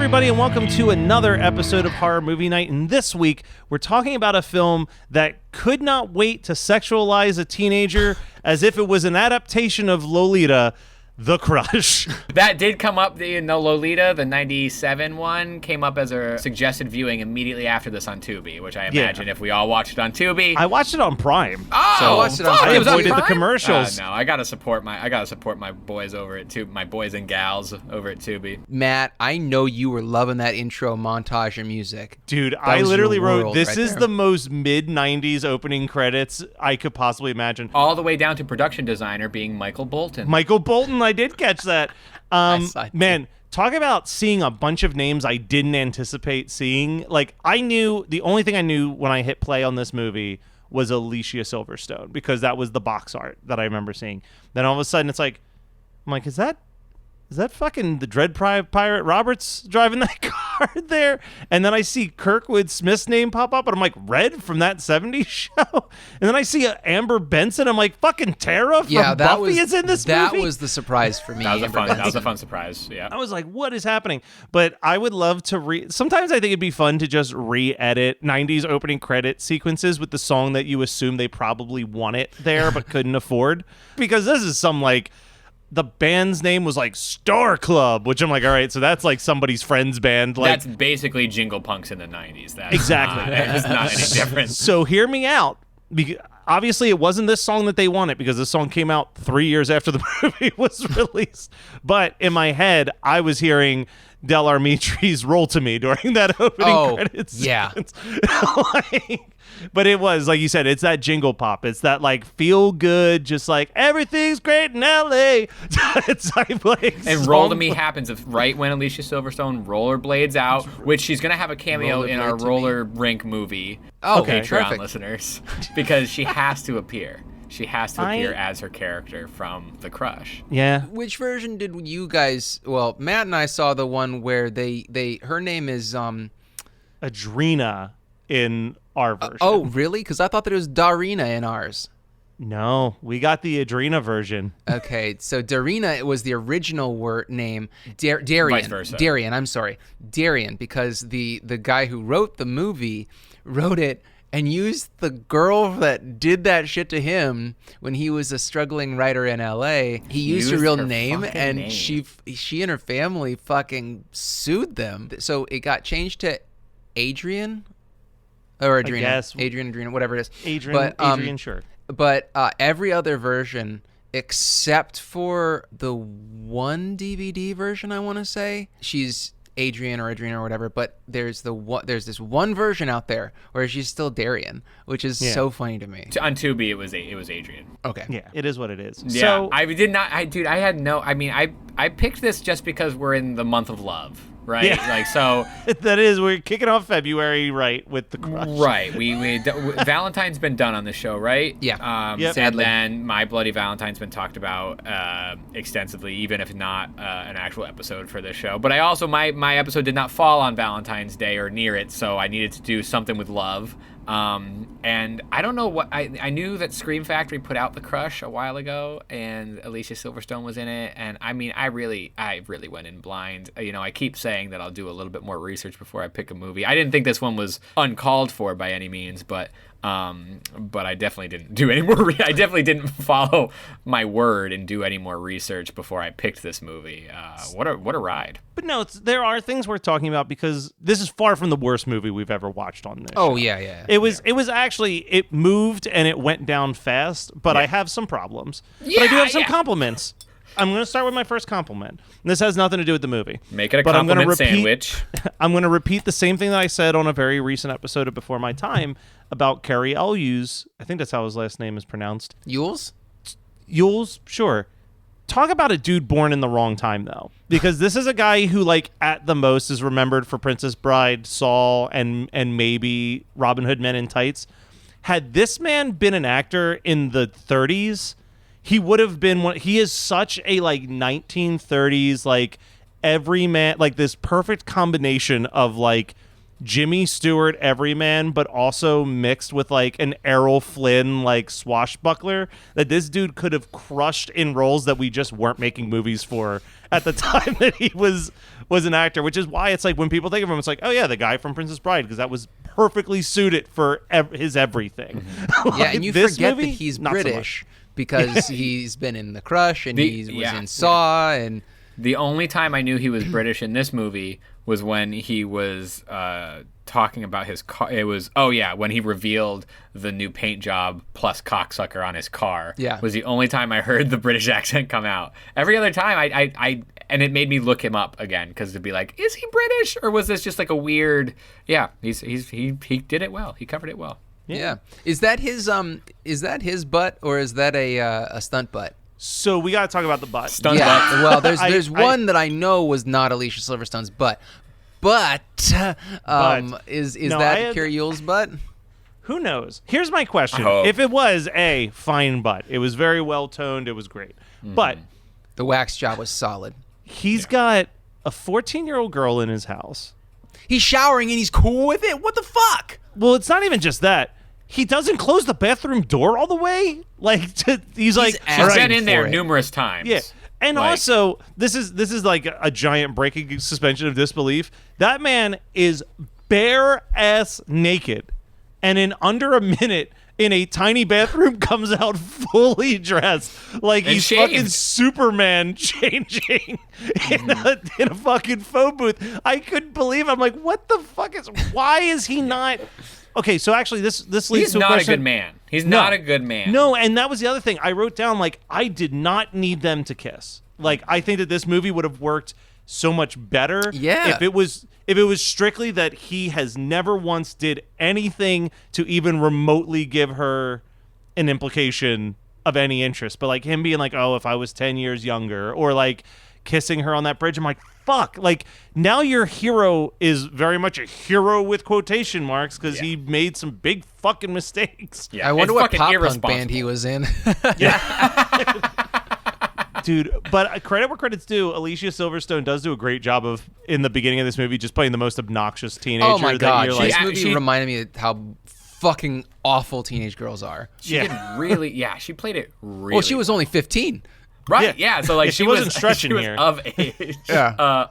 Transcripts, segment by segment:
everybody, and welcome to another episode of Horror Movie Night. And this week, we're talking about a film that could not wait to sexualize a teenager as if it was an adaptation of Lolita, The Crush. That did come up in the Lolita, the 97 one, came up as a suggested viewing immediately after this on Tubi, which I imagine if we all watched it on Tubi. I watched it on Prime. Oh, so watched it on I Prime. avoided the commercials. No, I gotta support my boys over at Tubi, my boys and gals over at Tubi. Matt, I know you were loving that intro montage of music. Dude, That I was literally your wrote, world this right is there. the most mid-90s opening credits I could possibly imagine. All the way down to production designer being Michael Bolton. Michael Bolton, I did catch that. Man, talk about seeing a bunch of names I didn't anticipate seeing. Like, the only thing I knew when I hit play on this movie was Alicia Silverstone, because that was the box art that I remember seeing. Then all of a sudden it's like, I'm like, is that fucking the Dread Pirate Roberts driving that car there? And then I see Kirkwood Smith's name pop up, and I'm like, Red from that 70s show? And then I see Amber Benson. I'm like, fucking Tara from Buffy is in this movie? That was the surprise for me. That was a fun surprise, yeah. I was like, what is happening? But I would love to sometimes I think it'd be fun to just re-edit 90s opening credit sequences with the song that you assume they probably want it there but couldn't afford. Because this is some, like, the band's name was like Star Club, which I'm like, all right, so that's like somebody's friend's band. Like, that's basically Jingle Punks in the 90s. That's exactly. It's not any different. So hear me out. Obviously, it wasn't this song that they wanted, because this song came out 3 years after the movie was released. But in my head, I was hearing Del Armitri's Roll to Me during that opening credits. Yeah. But it was, like you said, it's that jingle pop. It's that, like, feel good, just like, everything's great in L.A. It's like, and Roll to Me happens right when Alicia Silverstone rollerblades out, which she's going to have a cameo in our roller rink movie. Oh, okay, Patreon perfect. listeners, because she has to appear. She has to appear as her character from The Crush. Yeah. Which version did you guys? Well, Matt and I saw the one where her name is Adrena in our version. Oh, really? Because I thought that it was Darina in ours. No, we got the Adrena version. Okay, so Darina was the original name. Darian. Vice versa. Darian, because the guy who wrote the movie wrote it and used the girl that did that shit to him when he was a struggling writer in L.A. He used her real name, and she and her family fucking sued them. So it got changed to Adrian. Or Adrena. Adrena, whatever it is. Adrian, sure. But every other version, except for the one DVD version, I want to say, she's Adrian or Adrena or whatever. But there's this one version out there where she's still Darian, which is so funny to me. On Tubi, it was Adrian. Okay. Yeah, it is what it is. Yeah, so, I did not. I picked this just because we're in the month of love. Right, yeah. Like, so that is, we're kicking off February, right, with The Crush. Right, we Valentine's been done on the show, right? Yeah. Sadly. And then My Bloody Valentine's been talked about extensively, even if not an actual episode for this show. But I also my episode did not fall on Valentine's Day or near it, so I needed to do something with love. And I don't know what I knew that Scream Factory put out The Crush a while ago, and Alicia Silverstone was in it. And I mean, I really went in blind. You know, I keep saying that I'll do a little bit more research before I pick a movie. I didn't think this one was uncalled for by any means, but I definitely didn't do any more. I definitely didn't follow my word and do any more research before I picked this movie. What a ride! But no, there are things worth talking about, because this is far from the worst movie we've ever watched on this show. Yeah. It was actually, it moved and it went down fast, but I have some problems. But I do have some compliments. I'm going to start with my first compliment. This has nothing to do with the movie. Make it a compliment sandwich. I'm going to repeat the same thing that I said on a very recent episode of Before My Time about Cary Elwes. I think that's how his last name is pronounced. Yules, sure. Talk about a dude born in the wrong time, though. Because this is a guy who, like, at the most is remembered for Princess Bride, Saw, and maybe Robin Hood Men in Tights. Had this man been an actor in the 30s, he would have been one. He is such a, like, 1930s, like, everyman, like, this perfect combination of, like, Jimmy Stewart everyman, but also mixed with like an Errol Flynn like swashbuckler, that this dude could have crushed in roles that we just weren't making movies for at the time that he was an actor, which is why it's like when people think of him, it's like, oh yeah, the guy from Princess Bride, because that was perfectly suited for his everything. Yeah, and you forget movie, that he's not so British because he's been in The Crush and he was in Saw and... The only time I knew he was British in this movie was when he was talking about his car. It was, when he revealed the new paint job plus cocksucker on his car. Yeah. Was the only time I heard the British accent come out. Every other time, I and it made me look him up again, because to be like, is he British, or was this just like a weird? Yeah, he did it well. He covered it well. Yeah. Is that his butt, or is that a stunt butt? So we got to talk about the butt. Stunt butt. Well, there's one that I know was not Alicia Silverstone's butt, but is that Carrie Yule's butt? Who knows? Here's my question: if it was a fine butt, it was very well toned, it was great, but the wax job was solid. He's got a 14-year-old girl in his house. He's showering and he's cool with it. What the fuck? Well, it's not even just that. He doesn't close the bathroom door all the way. He's been in there numerous times. Yeah. And also, this is like a giant breaking suspension of disbelief. That man is bare ass naked, and in under a minute in a tiny bathroom comes out fully dressed like he's shaved. Fucking Superman changing in a fucking phone booth. I couldn't believe it. I'm like, what the fuck why is he not? Okay, so actually this leads to a question. He's not a good man. He's not a good man. No, and that was the other thing. I wrote down, like, I did not need them to kiss. Like, I think that this movie would have worked so much better if it was strictly that he has never once did anything to even remotely give her an implication of any interest. But like him being like, oh, if I was 10 years younger, or like kissing her on that bridge, I'm like, fuck, like now your hero is very much a hero with quotation marks, because he made some big fucking mistakes. I wonder what pop punk band he was in. Dude, but credit where credit's due, Alicia Silverstone does do a great job of, in the beginning of this movie, just playing the most obnoxious teenager. Oh my god, that this movie reminded me of how fucking awful teenage girls are. She played it really well. She was only 15. Right, yeah, so like she wasn't stretching here. Of age.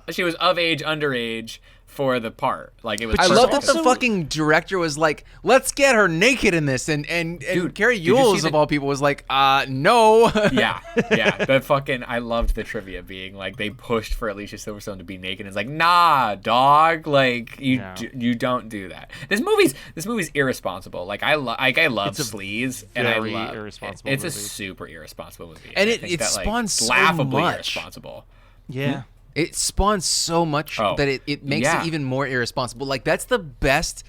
She was of age, underage for the part. Like it was. I love that the fucking director was like, "Let's get her naked in this," and dude, Carrie Yules of all people was like, no." yeah. The fucking I loved the trivia being like they pushed for Alicia Silverstone to be naked. And it's like, nah, dog, like you don't do that. This movie's irresponsible. Like I love sleaze, and I love irresponsible. It's movie. a super irresponsible movie, and it spawns so laughably much. Irresponsible. Yeah. It spawns so much that it makes it even more irresponsible. Like, that's the best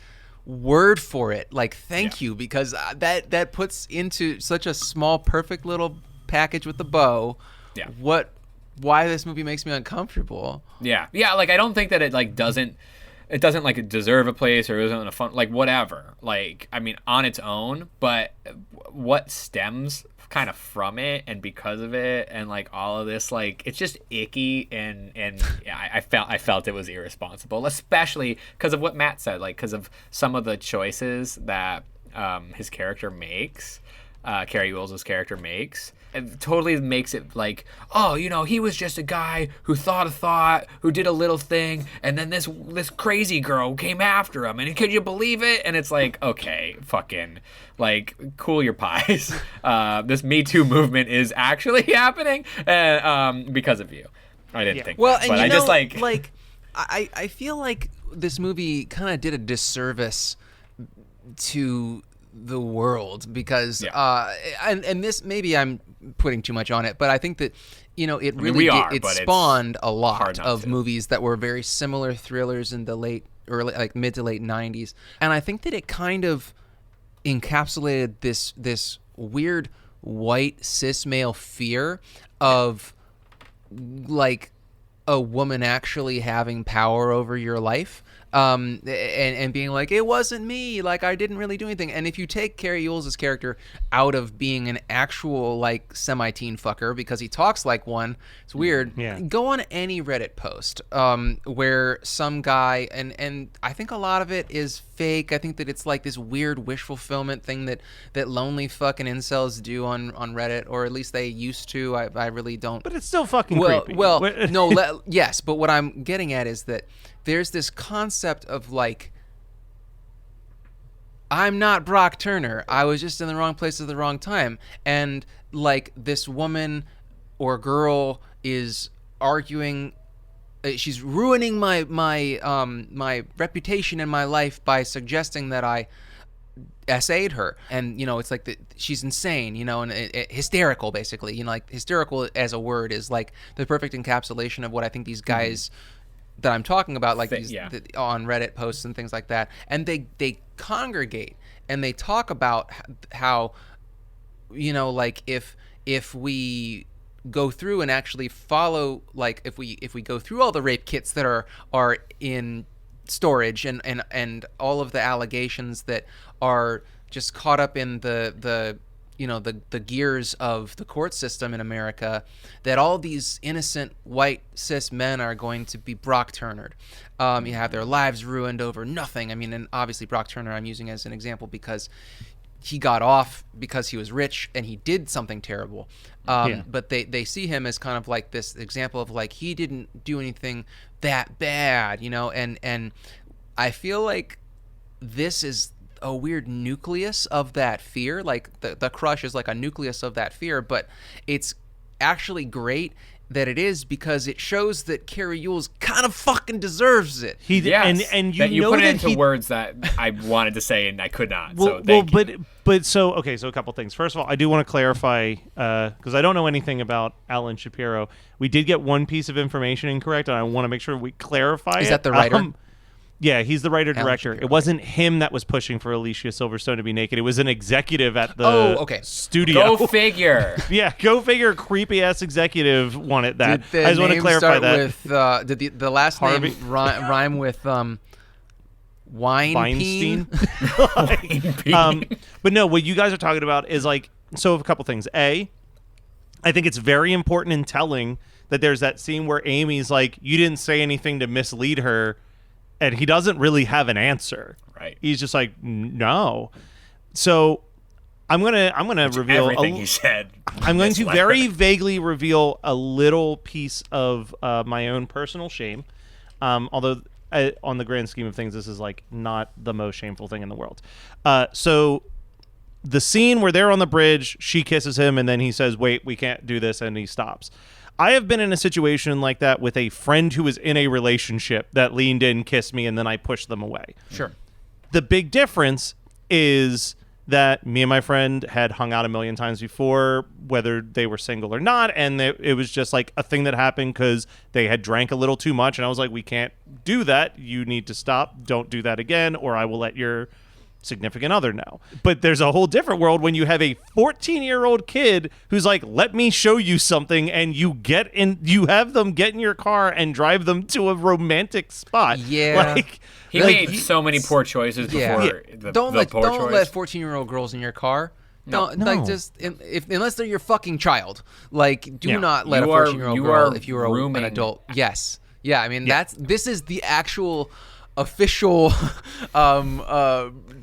word for it. Like, thank you, because that puts into such a small, perfect little package with the bow why this movie makes me uncomfortable. Yeah. Like, I don't think that it doesn't like deserve a place, or isn't a fun, like, whatever. Like, I mean, on its own, but what stems kind of from it and because of it and like all of this, like it's just icky, and I felt it was irresponsible, especially because of what Matt said, like because of some of the choices that his character makes, Carrie Yules' character makes. It totally makes it like, oh, he was just a guy who thought a thought, who did a little thing, and then this crazy girl came after him, and could you believe it? And it's like, okay, fucking, like, cool your pies. This Me Too movement is actually happening because of you. I didn't think that, and but I just like I feel like this movie kind of did a disservice to the world, because and this, maybe I'm putting too much on it, but I think that it really spawned a lot of movies that were very similar thrillers in the mid to late 90s, and I think that it kind of encapsulated this weird white cis male fear of like a woman actually having power over your life. and being like, it wasn't me, like I didn't really do anything. And if you take Carrie Ewell's character out of being an actual like semi-teen fucker because he talks like one, it's weird. Yeah. Go on any Reddit post where some guy, and I think a lot of it is fake. I think that it's like this weird wish fulfillment thing that lonely fucking incels do on Reddit, or at least they used to. I really don't. But it's still fucking creepy. Well, no, yes, but what I'm getting at is that there's this concept of like, I'm not Brock Turner. I was just in the wrong place at the wrong time. And like this woman or girl is arguing, she's ruining my reputation in my life by suggesting that I essayed her. And it's like she's insane, and hysterical, basically. Like hysterical as a word is like the perfect encapsulation of what I think these guys that I'm talking about, like on Reddit posts and things like that, and they congregate and they talk about how, like if we go through and actually follow, like if we go through all the rape kits that are in storage and all of the allegations that are just caught up in the gears of the court system in America, that all these innocent white cis men are going to be Brock Turnered. You have their lives ruined over nothing. I mean, and obviously Brock Turner I'm using as an example because he got off because he was rich and he did something terrible. But they see him as kind of like this example of like, he didn't do anything that bad, and I feel like this is a weird nucleus of that fear. Like the crush is like a nucleus of that fear, but it's actually great that it is because it shows that Carrie Ewell's kind of fucking deserves it. And you know put it that into words that I wanted to say and I could not. So a couple things. First of all, I do want to clarify because I don't know anything about Alan Shapiro. We did get one piece of information incorrect, and I want to make sure we clarify it. Is that the writer? Yeah, he's the writer-director. It wasn't him that was pushing for Alicia Silverstone to be naked. It was an executive at the studio. Go figure. Yeah, go figure. Creepy-ass executive wanted that. I just want to clarify that. Did the last Harvey? name rhyme with Weinstein? But no, what you guys are talking about is like, so a couple things. A, I think it's very important and telling that there's that scene where Amy's like, you didn't say anything to mislead her. And he doesn't really have an answer. Right. He's just like, no. So I'm gonna reveal everything he said. I'm going to very vaguely reveal a little piece of my own personal shame. Although on the grand scheme of things, this is like not the most shameful thing in the world. So the scene where they're on the bridge, she kisses him, and then he says, "Wait, we can't do this," and he stops. I have been in a situation like that with a friend who was in a relationship that leaned in, kissed me, and then I pushed them away. Sure. The big difference is that me and my friend had hung out a million times before, whether they were single or not, and it was just like a thing that happened because they had drank a little too much, and I was like, we can't do that. You need to stop. Don't do that again, or I will let your significant other know. But there's a whole different world when you have a 14-year-old kid who's like, let me show you something, and you have them get in your car and drive them to a romantic spot. Yeah. He made so many poor choices before. Don't let 14-year-old girls in your car. No. Like just unless they're your fucking child. Like do not let a 14-year-old girl if you are an adult. Yes. Yeah, I mean this is the actual official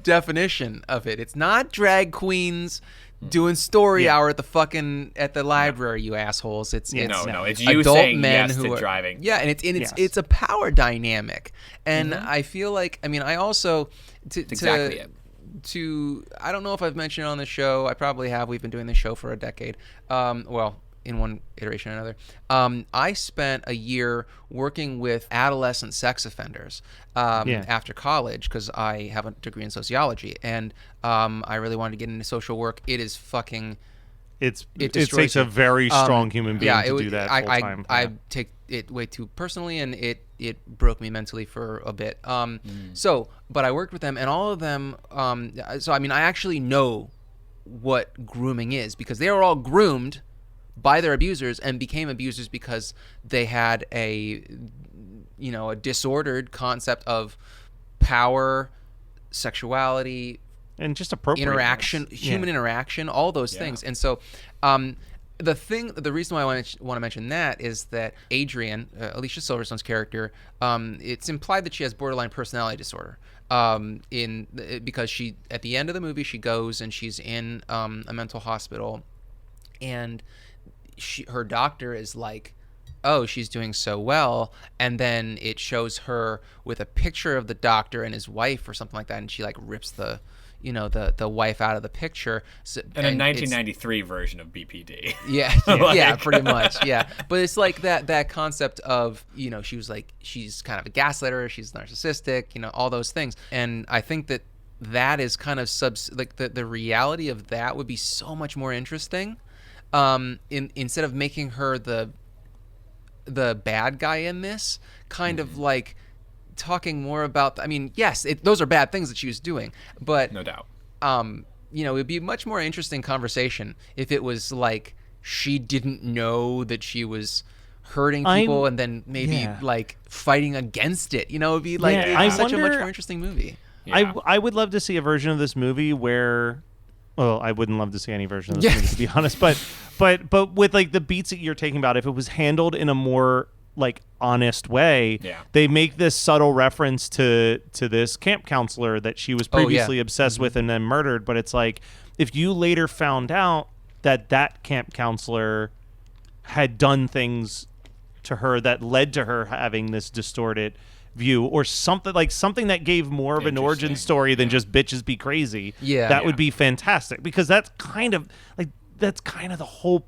definition of it. It's not drag queens doing story hour at the library, you assholes. It's you adult saying men yes who to are driving. Yeah, and it's a power dynamic. And I feel like, I mean, I also exactly it. I don't know if I've mentioned it on the show. I probably have. We've been doing this show for a decade. In one iteration or another. I spent a year working with adolescent sex offenders after college because I have a degree in sociology, and I really wanted to get into social work. It is fucking... It takes a very strong human being to do that full time. I take it way too personally, and it broke me mentally for a bit. But I worked with them, and all of them... so, I mean, I actually know what grooming is because they were all groomed by their abusers and became abusers because they had a disordered concept of power, sexuality, and just appropriate interaction, human interaction, all those things. And so the reason why I want to mention that is that Adrian, Alicia Silverstone's character, it's implied that she has borderline personality disorder. Because she, at the end of the movie, she goes and she's in a mental hospital, and her doctor is like, oh, she's doing so well, and then it shows her with a picture of the doctor and his wife or something like that, and she like rips the wife out of the picture. So, and a 1993 version of BPD. Yeah, pretty much. Yeah, but it's like that concept of, she was like, she's kind of a gaslighter, she's narcissistic, all those things. And I think that is kind of the reality of that would be so much more interesting. Instead of making her the bad guy in this, kind of like talking more about, yes, those are bad things that she was doing, but no doubt, it would be a much more interesting conversation if it was like she didn't know that she was hurting people and then maybe like fighting against it. It would be like such a much more interesting movie. Yeah. I would love to see a version of this movie where, well, I wouldn't love to see any version of this movie, to be honest, but with like the beats that you're taking about, if it was handled in a more like honest way, they make this subtle reference to this camp counselor that she was previously obsessed with and then murdered. But it's like, if you later found out that camp counselor had done things to her that led to her having this distorted view, or something that gave more of an origin story than just bitches be crazy, that would be fantastic, because that's kind of the whole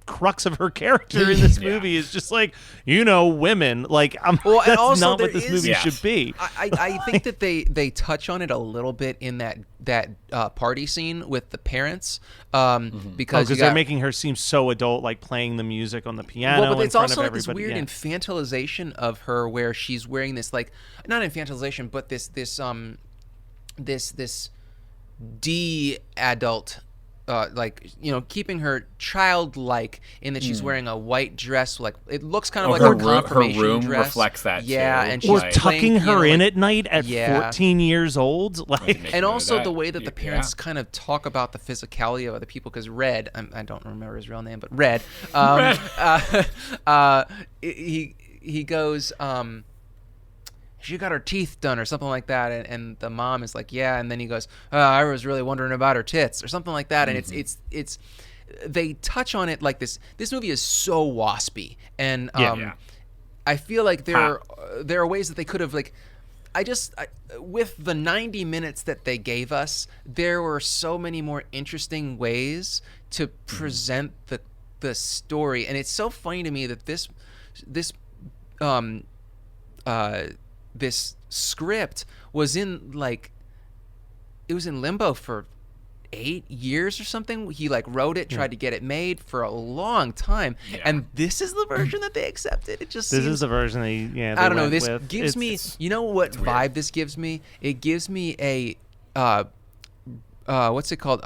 crux of her character in this movie is just like, women, like, that's not what this movie should be. I think that they touch on it a little bit in that party scene with the parents, because they're making her seem so adult, like playing the music on the piano. But it's in front also of like this everybody. weird infantilization of her, where she's wearing this, like, not infantilization, but this de-adult, keeping her childlike in that she's wearing a white dress, like it looks kind of like her a confirmation room dress. reflects that too. And she's or tucking her in like, at night at 14 years old, like, and also the way that the parents kind of talk about the physicality of other people, because Red, I don't remember his real name, but Red, he goes, she got her teeth done or something like that, and the mom is like, yeah, and then he goes, I was really wondering about her tits or something like that, and it's they touch on it like this movie is so waspy, and I feel like there are ways that they could have, like, with the 90 minutes that they gave us, there were so many more interesting ways to present the story, and it's so funny to me that this script was in limbo for 8 years or something. He wrote it, tried to get it made for a long time, and this is the version that they accepted. It just this is the version they I don't know. This with. Gives me, you know what vibe this gives me? It gives me a what's it called?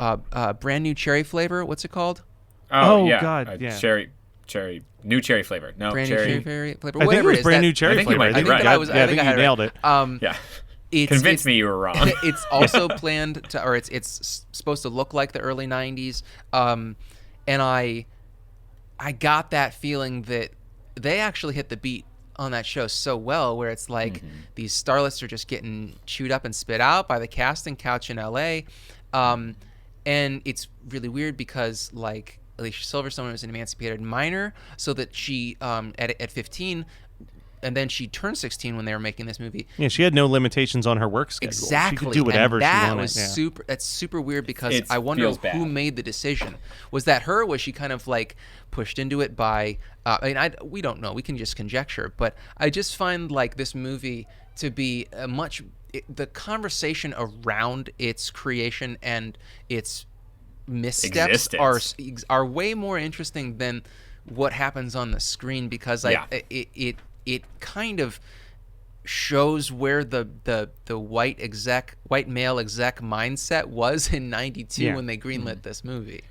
Brand new cherry flavor. What's it called? Oh God, cherry. New cherry flavor. No, brand cherry. New cherry flavor. I think it was brand new cherry flavor. I think you nailed it. Convince me you were wrong. It's also planned to, or it's supposed to look like the early 90s. And I got that feeling that they actually hit the beat on that show so well, where it's like these starlets are just getting chewed up and spit out by the casting couch in LA. And it's really weird because, like, Alicia Silverstone was an emancipated minor, so that she at 15, and then she turned 16 when they were making this movie. Yeah, she had no limitations on her work schedule. Exactly. She could do whatever and that she wanted. Was that's super weird, because I wonder who made the decision. Was that her? Was she kind of like pushed into it by we don't know. We can just conjecture, but I just find like this movie to be the conversation around its creation and its missteps are way more interesting than what happens on the screen, because it kind of shows where the white male exec mindset was in 92 when they greenlit this movie.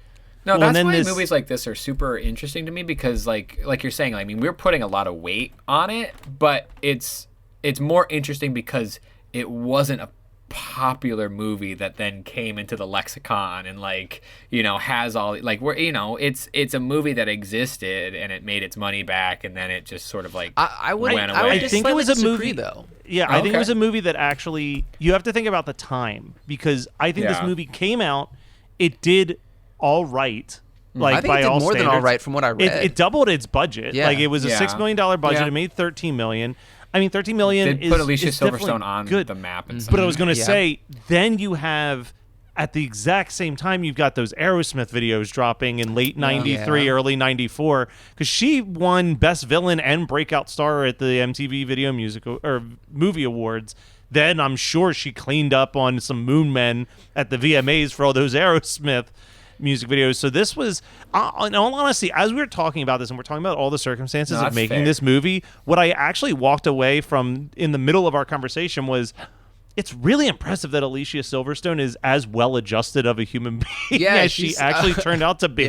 No, that's why movies like this are super interesting to me because, like you're saying, I mean, we're putting a lot of weight on it, but it's more interesting because it wasn't a popular movie that then came into the lexicon and has all it's a movie that existed and it made its money back and then it just sort of went away. I think it was a movie though. Yeah, I think it was a movie that actually you have to think about the time because I think this movie came out, it did all right. I think by it did all more standards. than all right from what I read. It doubled its budget. Yeah. It was a $6 million budget. It made $13 million. I mean, $13 million did put Alicia is Silverstone on good. the map and stuff. But I was going to say, then you have, at the exact same time, you've got those Aerosmith videos dropping in late 93, early 94, because she won Best Villain and Breakout Star at the MTV Video Music or Movie Awards. Then I'm sure she cleaned up on some Moon Men at the VMAs for all those Aerosmith music videos. So this was, in all honesty, as we were talking about this and we're talking about all the circumstances of making this movie, what I actually walked away from in the middle of our conversation was, it's really impressive that Alicia Silverstone is as well adjusted of a human being as she actually turned out to be.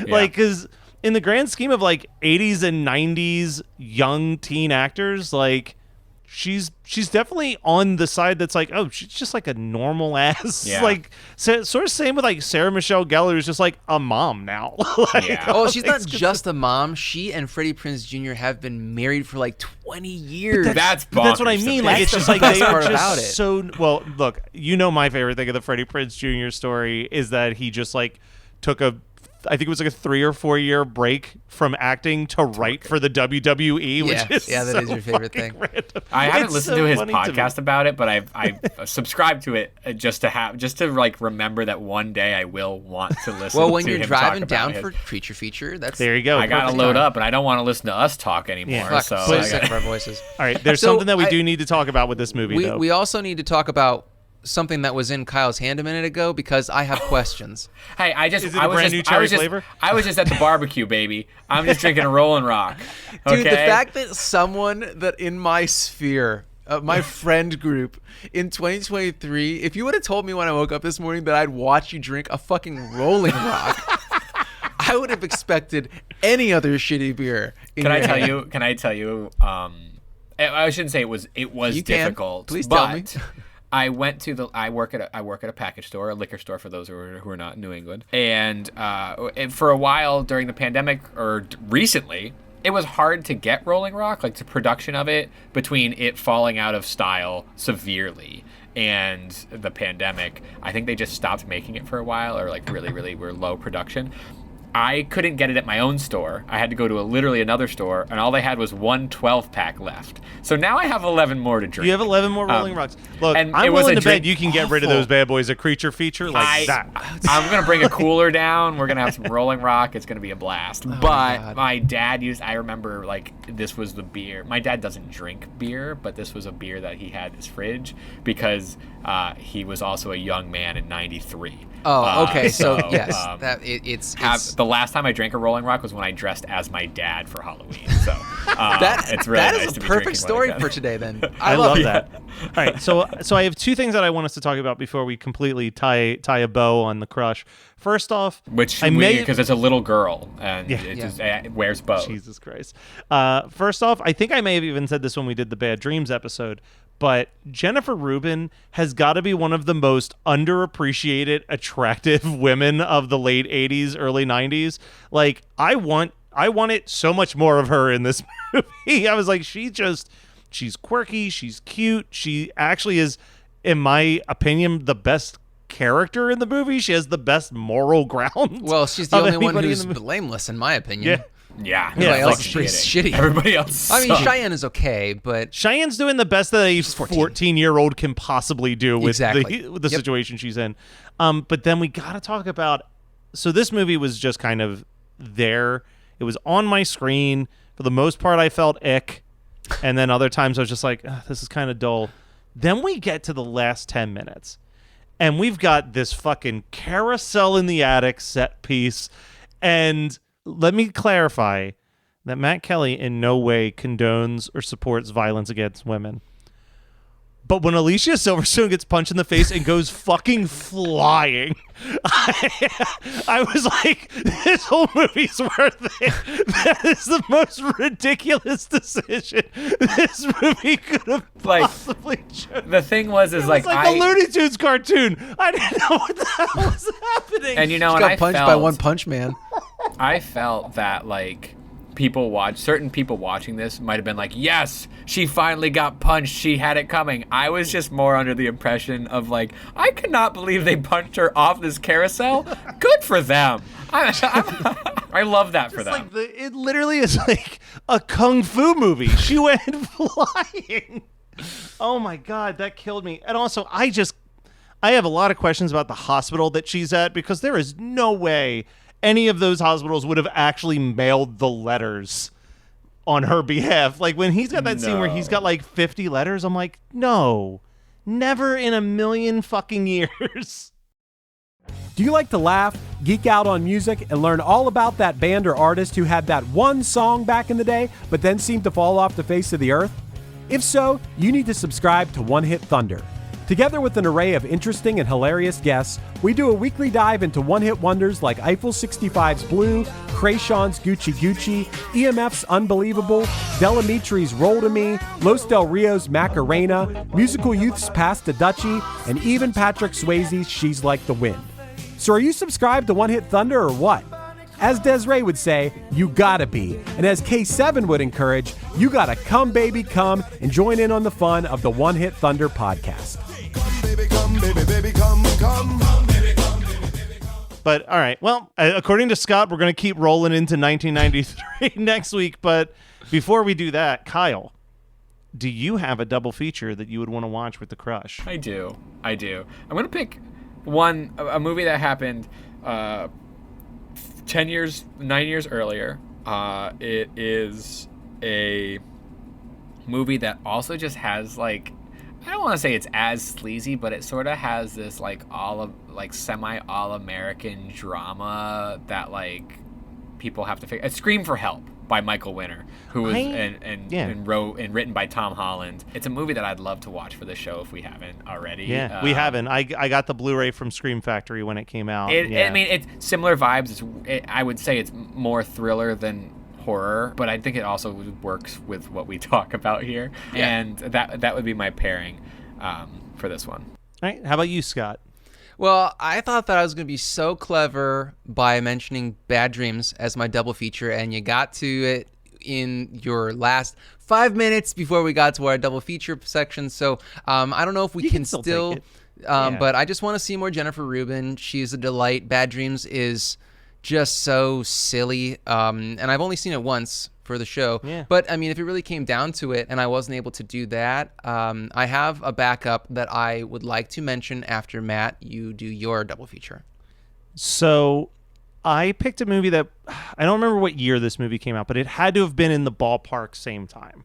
Because in the grand scheme of 80s and 90s young teen actors, she's definitely on the side that's she's just a normal ass. Sort of same with Sarah Michelle Gellar, who's just a mom now. She's not just a mom. She and Freddie Prinze Jr. have been married for 20 years. That's what I mean. It's just they are just so. Well, look, my favorite thing of the Freddie Prinze Jr. story is that he just took I think it was a 3 or 4 year break from acting to write for the WWE, which is that is your favorite thing. Random. I haven't listened to his podcast about it, but I've subscribed to it just to remember that one day I will want to listen. Well, when to you're him driving talk down about for Creature Feature, there you go. I gotta load up, and I don't want to listen to us talk anymore. Yeah, so sick of our voices. All right, there's something that we do need to talk about with this movie. Though we also need to talk about something that was in Kyle's hand a minute ago because I have questions. Hey, is it a brand new cherry flavor? I was just at the barbecue, baby. I'm just drinking a Rolling Rock. Okay? Dude, the fact that someone that in my sphere, my friend group in 2023, if you would have told me when I woke up this morning that I'd watch you drink a fucking Rolling Rock, I would have expected any other shitty beer. Can I tell you? I shouldn't say it was difficult. Please tell me. I went to I work at a package store, a liquor store for those who are not in New England. And for a while during the pandemic or recently, it was hard to get Rolling Rock, the production of it, between it falling out of style severely and the pandemic. I think they just stopped making it for a while, or really, really were low production. I couldn't get it at my own store. I had to go to literally another store, and all they had was one 12-pack left. So now I have 11 more to drink. You have 11 more Rolling Rocks. Look, I'm willing to bet you can get rid of those bad boys, a Creature Feature that. I'm going to bring a cooler down. We're going to have some Rolling Rock. It's going to be a blast. But my dad I remember, this was the beer. My dad doesn't drink beer, but this was a beer that he had in his fridge because he was also a young man in 93. Oh, okay. So yes, it's the last time I drank a Rolling Rock was when I dressed as my dad for Halloween. So it's really that nice is to a be perfect drinking story for today. Then I love that. All right, so I have two things that I want us to talk about before we completely tie a bow on the crush. First off, because it's a little girl and it wears bows. Jesus Christ. First off, I think I may have even said this when we did the Bad Dreams episode, but Jennifer Rubin has got to be one of the most underappreciated, attractive women of the late 80s, early 90s. I wanted so much more of her in this movie. I was she's quirky, she's cute. She actually is, in my opinion, the best character in the movie. She has the best moral ground. Well, she's the only one who's blameless, in my opinion. Yeah. Everybody else is pretty shitty. Everybody else. I mean, Cheyenne is okay, but Cheyenne's doing the best that a 14-year-old can possibly do with the situation she's in. But then we got to talk about. So this movie was just kind of there. It was on my screen. For the most part, I felt ick, and then other times I was just this is kind of dull. Then we get to the last 10 minutes, and we've got this fucking carousel in the attic set piece, and let me clarify that Matt Kelly in no way condones or supports violence against women. But when Alicia Silverstone gets punched in the face and goes fucking flying, I was like, this whole movie's worth it. That is the most ridiculous decision this movie could have possibly chosen. The thing was, it was like a Looney Tunes cartoon. I didn't know what the hell was happening. And you know, she got punched by One Punch Man. I felt that like certain people watching this might have been like, yes, she finally got punched. She had it coming. I was just more under the impression of like, I cannot believe they punched her off this carousel. Good for them. I love that for them. Like it literally is like a kung fu movie. She went flying. Oh my God, that killed me. And also, I have a lot of questions about the hospital that she's at, because there is no way any of those hospitals would have actually mailed the letters on her behalf. Like when he's got that scene where he's got like 50 letters, I'm like, no, never in a million fucking years. Do you like to laugh, geek out on music, and learn all about that band or artist who had that one song back in the day, but then seemed to fall off the face of the earth? If so, you need to subscribe to One Hit Thunder. Together with an array of interesting and hilarious guests, we do a weekly dive into one-hit wonders like Eiffel 65's Blue, Krayshawn's Gucci Gucci, EMF's Unbelievable, Delamitri's Roll to Me, Los Del Rio's Macarena, Musical Youth's Pass the Dutchie, and even Patrick Swayze's She's Like the Wind. So are you subscribed to One Hit Thunder or what? As Desiree would say, you gotta be. And as K7 would encourage, you gotta come, baby, come and join in on the fun of the One Hit Thunder podcast. But all right, well, according to Scott, we're going to keep rolling into 1993 next week. But before we do that, Kyle, do you have a double feature that you would want to watch with the crush? I do. I'm going to pick a movie that happened 9 years earlier. It is a movie that also just has like, I don't want to say it's as sleazy, but it sort of has this like semi all-American drama that like people have to figure. It's Scream for Help by Michael Winner, who was and wrote and written by Tom Holland. It's a movie that I'd love to watch for this show if we haven't already. Yeah, we haven't. I got the Blu-ray from Scream Factory when it came out. I mean, it's similar vibes. I would say it's more thriller than horror, but I think it also works with what we talk about here, and that would be my pairing for this one. All right, how about you, Scott? Well, I thought that I was going to be so clever by mentioning Bad Dreams as my double feature, and you got to it in your last 5 minutes before we got to our double feature section. So I don't know if we can still but I just want to see more Jennifer Rubin. She's a delight. Bad Dreams is just so silly, and I've only seen it once for the show. Yeah. But I mean, if it really came down to it and I wasn't able to do that, I have a backup that I would like to mention after Matt, you do your double feature. So I picked a movie that I don't remember what year this movie came out, but it had to have been in the ballpark same time.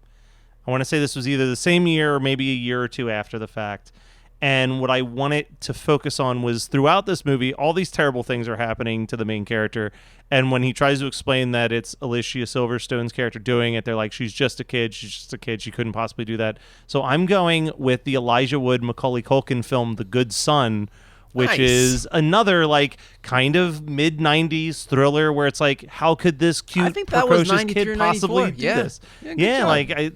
I want to say this was either the same year or maybe a year or two after the fact. And what I wanted to focus on was throughout this movie, all these terrible things are happening to the main character. And when he tries to explain that it's Alicia Silverstone's character doing it, they're like, she's just a kid. She couldn't possibly do that. So I'm going with the Elijah Wood, Macaulay Culkin film, The Good Son, which is another like kind of mid-90s thriller where it's like, how could this cute, precocious kid possibly do this?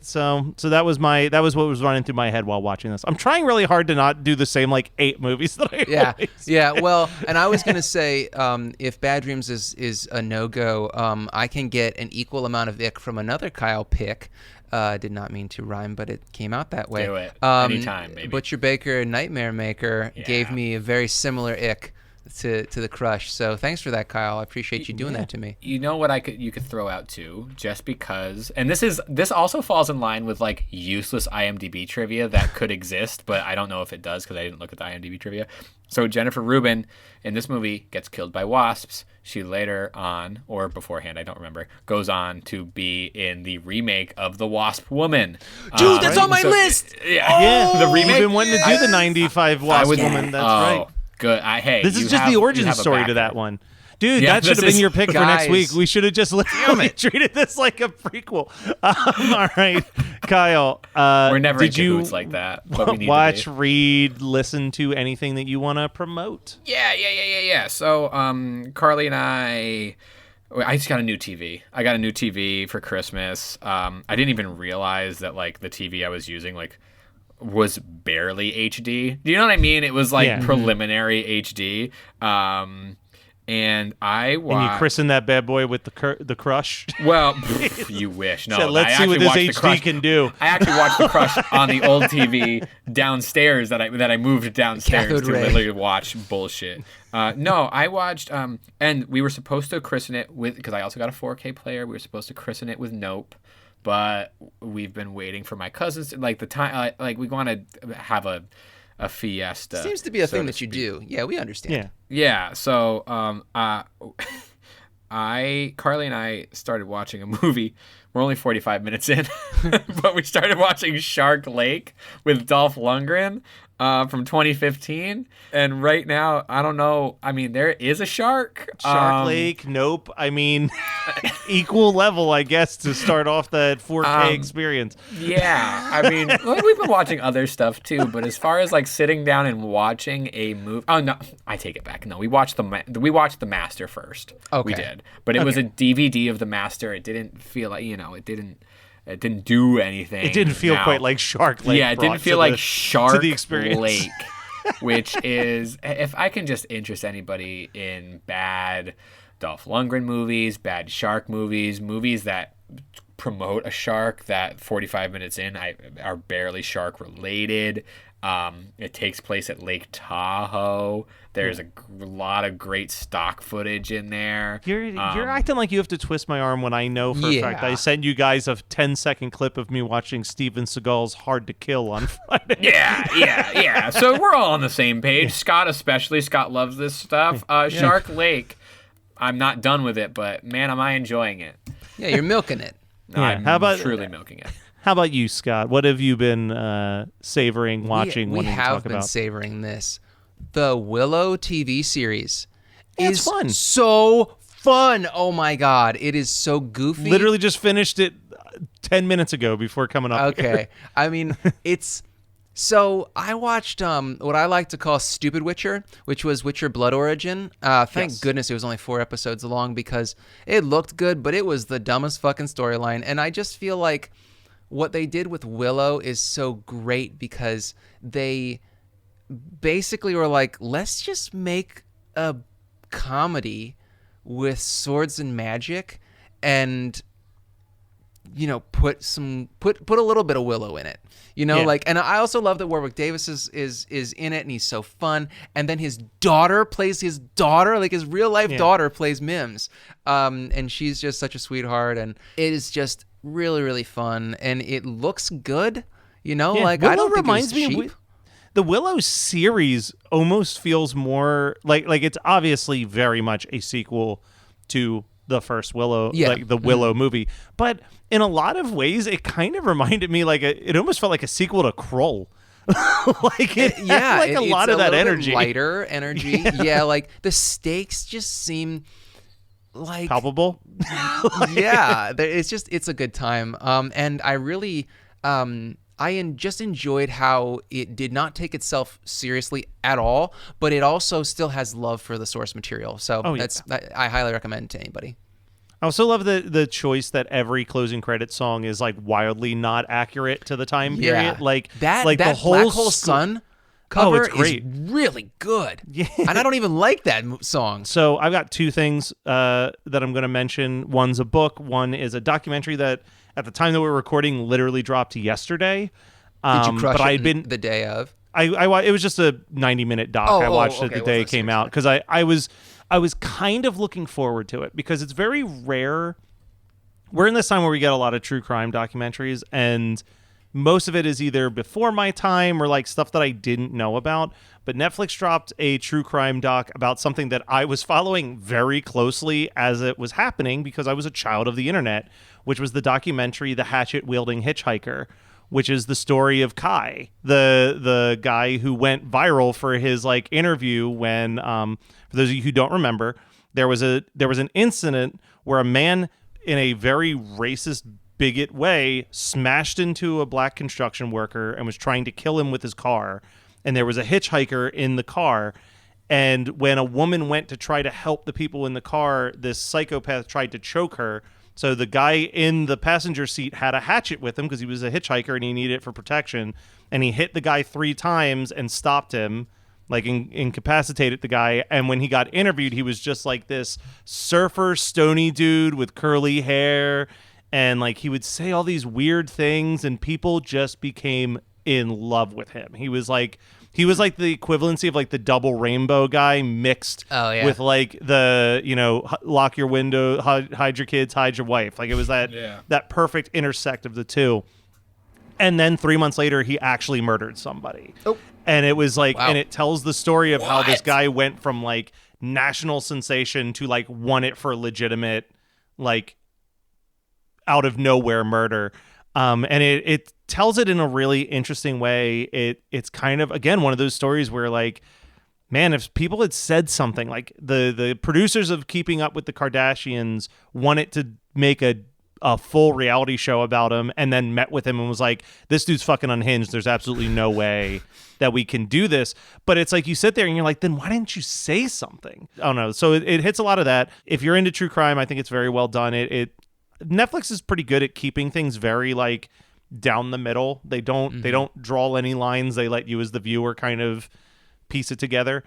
So that was what was running through my head while watching this. I'm trying really hard to not do the same like 8 movies that I Yeah. Well, and I was gonna say, if Bad Dreams is a no-go, I can get an equal amount of ick from another Kyle pick. Did not mean to rhyme, but it came out that way. Do it. Anytime, maybe. Butcher Baker, Nightmare Maker gave me a very similar ick to the crush. So thanks for that, Kyle. I appreciate you doing that to me. You know what you could throw out too, just because, and this also falls in line with like useless IMDb trivia that could exist, but I don't know if it does because I didn't look at the IMDb trivia. So Jennifer Rubin in this movie gets killed by wasps. She later on, or beforehand, I don't remember, goes on to be in the remake of The Wasp Woman. Dude, that's on my list! Yeah, the remake. You've been wanting to do the 95 Wasp Woman, that's right. Good. This is just the origin story to that one. Dude, Yeah, that should have this been is- your pick for next Guys. week. We should have just literally treated this like a prequel. All right, Kyle. We're never in did you cahoots like that. But we need watch, to be. read, listen to anything that you want to promote? Yeah. So, Carly and I just got a new TV. I got a new TV for Christmas. I didn't even realize that like the TV I was using like was barely HD. Do you know what I mean? It was like preliminary HD. And I watched. And you christened that bad boy with the Crush. Well, you wish. No, So let's I see what actually this watched The HD Crush. can do. I actually watched The Crush on the old TV downstairs that I moved downstairs Cathode to ray. literally watch bullshit. No, I watched and we were supposed to christen it with, because I also got a 4K player. We were supposed to christen it with Nope, but we've been waiting for my cousins to, like the time like we want to have a fiesta. Seems to be a so thing to that you speak. do. Yeah, we understand. Yeah. Yeah, so Carly and I started watching a movie. We're only 45 minutes in, but we started watching Shark Lake with Dolph Lundgren from 2015. And right now, I don't know. I mean, there is a shark. Shark Lake, Nope. I mean, equal level, I guess, to start off that 4K experience. Yeah, I mean, like, we've been watching other stuff too, but as far as like sitting down and watching a movie, oh no, I take it back. No, we watched the Master first. Okay. We did, but it was a DVD of the Master. It didn't feel like it didn't do anything. It didn't feel now. quite like Shark Lake. Yeah, it brought didn't feel to like the- Shark to the experience. Lake, which is, if I can just interest anybody in bad Dolph Lundgren movies, bad shark movies, movies that promote a shark that 45 minutes in are barely shark related. It takes place at Lake Tahoe. There's a lot of great stock footage in there. You're acting like you have to twist my arm when I know for a fact I sent you guys a 10-second clip of me watching Steven Seagal's Hard to Kill on Friday. Yeah. So we're all on the same page. Scott especially. Scott loves this stuff. Shark Lake. I'm not done with it, but man, am I enjoying it. Yeah, you're milking it. I'm How about- truly milking it. How about you, Scott? What have you been savoring, watching, We wanting to have talk been about? savoring this. The Willow TV series It's is fun. so fun. Oh my god, it is so goofy. Literally just finished it 10 minutes ago before coming up here. Okay. I mean, it's so I watched what I like to call Stupid Witcher, which was Witcher Blood Origin. Thank goodness it was only 4 episodes long because it looked good, but it was the dumbest fucking storyline. And I just feel like what they did with Willow is so great because they basically were like, let's just make a comedy with swords and magic and put a little bit of Willow in it, and I also love that Warwick Davis is in it and he's so fun. And then his daughter plays his daughter, like his real life daughter plays Mims. And she's just such a sweetheart, and it is just really, really fun. And it looks good, like Willow I don't think reminds it's me cheap. of the Willow series almost feels more like it's obviously very much a sequel to the first Willow, like the Willow movie, but in a lot of ways it kind of reminded me it almost felt like a sequel to Krull. Had a lot of that energy, lighter energy. Yeah, like the stakes just seem like palpable. It's a good time. And I really just enjoyed how it did not take itself seriously at all, but it also still has love for the source material. So I highly recommend to anybody. I also love the choice that every closing credit song is like wildly not accurate to the time period. Like that the whole Black Hole Sun cover it's great. is really good. Yeah. And I don't even like that song. So I've got 2 things that I'm going to mention. One's a book. One is a documentary that at the time that we're recording literally dropped yesterday. Did you crush but it I'd been the day of? it was just a 90-minute doc. I watched it the day it came out because I was kind of looking forward to it because it's very rare. We're in this time where we get a lot of true crime documentaries, and most of it is either before my time or like stuff that I didn't know about. But Netflix dropped a true crime doc about something that I was following very closely as it was happening because I was a child of the internet, which was the documentary The Hatchet-Wielding Hitchhiker, which is the story of Kai, the guy who went viral for his like interview when, for those of you who don't remember, there was an incident where a man in a very racist, bigot way smashed into a black construction worker and was trying to kill him with his car. And there was a hitchhiker in the car. And when a woman went to try to help the people in the car, this psychopath tried to choke her. So the guy in the passenger seat had a hatchet with him because he was a hitchhiker and he needed it for protection. And he hit the guy 3 times and stopped him, like incapacitated the guy. And when he got interviewed, he was just like this surfer, stony dude with curly hair. And like he would say all these weird things and people just became in love with him. He was like the equivalency of like the double rainbow guy mixed with like the, lock your window, hide your kids, hide your wife. Like it was that perfect intersect of the two. And then 3 months later, he actually murdered somebody. Oh. And it was like, and it tells the story of how this guy went from like national sensation to like won it for legitimate, like out of nowhere murder. And it tells it in a really interesting way. It's kind of, again, one of those stories where like, man, if people had said something like the producers of Keeping Up with the Kardashians wanted to make a full reality show about him and then met with him and was like, this dude's fucking unhinged. There's absolutely no way that we can do this. But it's like you sit there and you're like, then why didn't you say something? I don't know. So it hits a lot of that. If you're into true crime, I think it's very well done. Netflix is pretty good at keeping things very like down the middle. They don't draw any lines. They let you as the viewer kind of piece it together.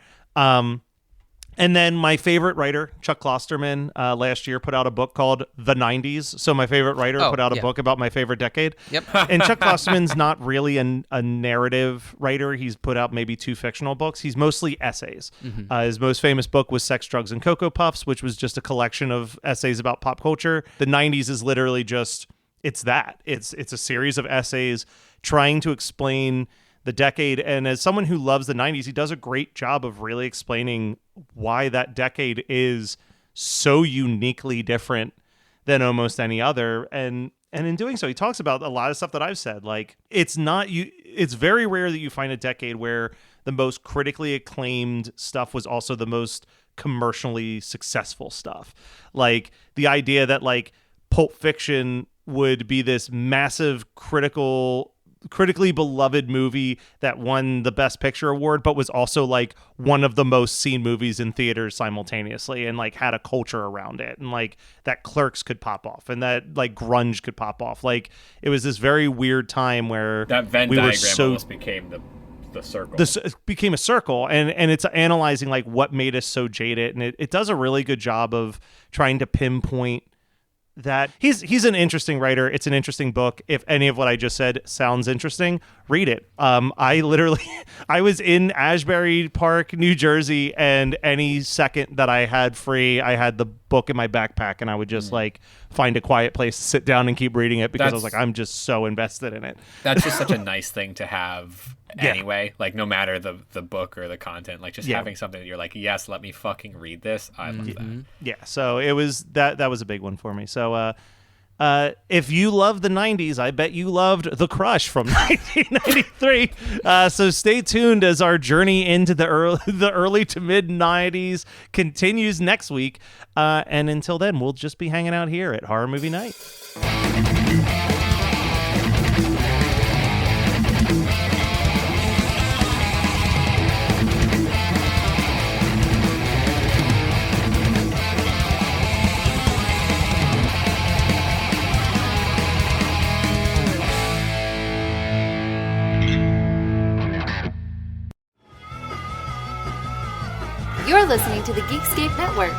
And then my favorite writer, Chuck Klosterman, last year put out a book called The 90s. So my favorite writer put out a book about my favorite decade. Yep. And Chuck Klosterman's not really a narrative writer. He's put out maybe 2 fictional books. He's mostly essays. Mm-hmm. His most famous book was Sex, Drugs, and Cocoa Puffs, which was just a collection of essays about pop culture. The 90s is literally just, it's that. It's a series of essays trying to explain the decade. And as someone who loves the 90s, he does a great job of really explaining why that decade is so uniquely different than almost any other. And in doing so, he talks about a lot of stuff that I've said. Like, it's very rare that you find a decade where the most critically acclaimed stuff was also the most commercially successful stuff. Like the idea that like Pulp Fiction would be this massive critically beloved movie that won the Best Picture award, but was also like one of the most seen movies in theaters simultaneously and like had a culture around it. And like that Clerks could pop off and that like grunge could pop off. Like it was this very weird time where that Venn diagram almost became the circle. This became a circle, and it's analyzing like what made us so jaded. And it does a really good job of trying to pinpoint that he's an interesting writer. It's an interesting book. If any of what I just said sounds interesting, read it. I was in Asbury Park, New Jersey, and any second that I had free, I had the book in my backpack, and I would just like find a quiet place to sit down and keep reading it because I was like, I'm just so invested in it. That's just such a nice thing to have anyway. Like no matter the book or the content, like just having something that you're like, yes, let me fucking read this. I love that. Yeah. So it was that was a big one for me. So if you love the 90s, I bet you loved The Crush from 1993. So stay tuned as our journey into the early to mid 90s continues next week. And until then, we'll just be hanging out here at Horror Movie Night. You're listening to the Geekscape Network.